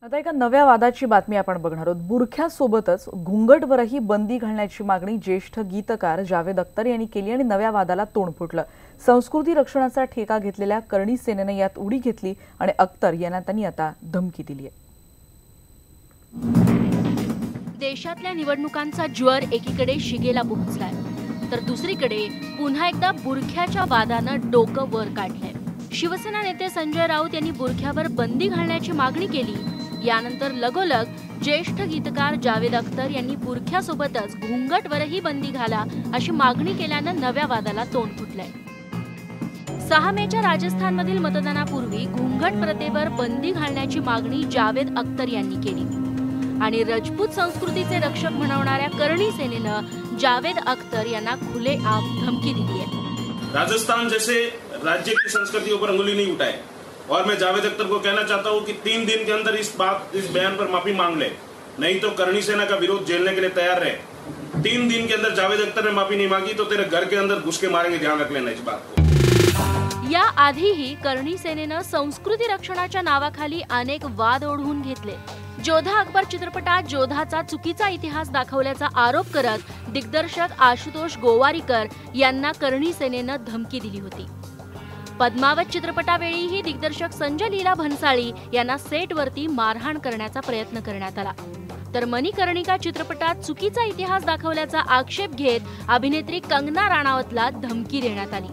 आता एका नव्या वादाची बातमी आपण बघणार आहोत। बुरख्यासोबतच घुंगटवरही बंदी घालण्याची मागणी ज्येष्ठ गीतकार जावेद अख्तर यांनी केली आणि नव्या वादाला तोंड फुटलं। संस्कृती रक्षणाचा ठेका घेतलेल्या करणी सेनेने यात उडी घेतली आणि अख्तर यांना त्यांनी आता धमकी दिली आहे। देशातल्या निवडणुकांचा ज्वर एकीकडे शिगेला पोहोचलाय तर दुसरीकडे पुन्हा एकदा बुरख्याच्या वादानं डोकं वर काढलंय। शिवसेना नेते संजय राऊत यांनी बुरख्यावर बंदी घालण्याची मागणी केली। यानंतर लगोलग ज्येष्ठ गीतकार जावेद अख्तर यांनी बुरख्यासोबतच घुंगटवरही बंदी घाला अशी मागणी केल्यानं नव्या वादाला तोंड फुटलंय। 6 मेच्या राजस्थानमधील मतदानापूर्वी घुंगट प्रथेवर बंदी घालण्याची मागणी जावेद अख्तर यांनी केली आणि राजपूत संस्कृतीचे रक्षक म्हणवणाऱ्या करणी सेनेनं जावेद अख्तर यांना खुलेआम धमकी दिली आहे। राजस्थान जैसे राज्य की संस्कृति पर अंगुली नहीं उठाए और मैं जावेद अख्तर को कहना चाहता हूं कि 3 दिन के अंदर इस बयान पर माफी मांग ले, नहीं तो करणी सेना का विरोध झेलने के लिए तैयार रहे। 3 दिन के अंदर जावेद अख्तर ने माफी नहीं मांगी तो तेरे घर के अंदर घुस के मारेंगे, ध्यान रख लेना इस बात को। या आधीही करणी सेनेनं संस्कृती रक्षणाच्या नावाखाली अनेक वाद ओढवून घेतले। जोधा अकबर चित्रपटात जोधाचा चुकीचा इतिहास दाखवल्याचा आरोप करत दिग्दर्शक आशुतोष गोवारीकर यांना करणी सेनेनं धमकी दिली होती। पद्मावत चित्रपटावेळीही दिग्दर्शक संजय लीला भन्साळी यांना सेटवरती मारहाण करण्याचा प्रयत्न करण्यात आला। तर मणिकर्णिका चित्रपटात चुकीचा इतिहास दाखवल्याचा आक्षेप घेत अभिनेत्री कंगना राणावतला धमकी देण्यात आली।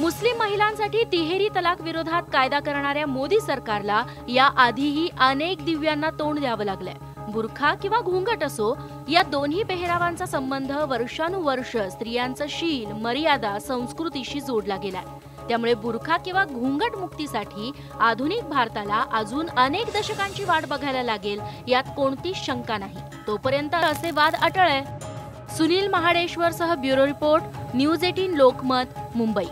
मुस्लिम महिलांसाठी तिहेरी तलाक विरोधात कायदा करणाऱ्या मोदी सरकारला या आधीही अनेक दिव्यांना तोंड द्यावं लागलंय। बुरखा किंवा घुंगट असो, या दोन्ही पेहरावांचा संबंध वर्षानुवर्ष स्त्रियांचं शील, मर्यादा, संस्कृतीशी जोडला गेलाय। त्यामुळे बुरखा किंवा घुंगट मुक्तीसाठी आधुनिक भारताला अजून अनेक दशकांची वाट बघायला लागेल, यात कोणतीच शंका नाही। तोपर्यंत असे वाद अटळ आहे। सुनील महाडेश्वरसह bureau report, news 18 Lokmat, Mumbai.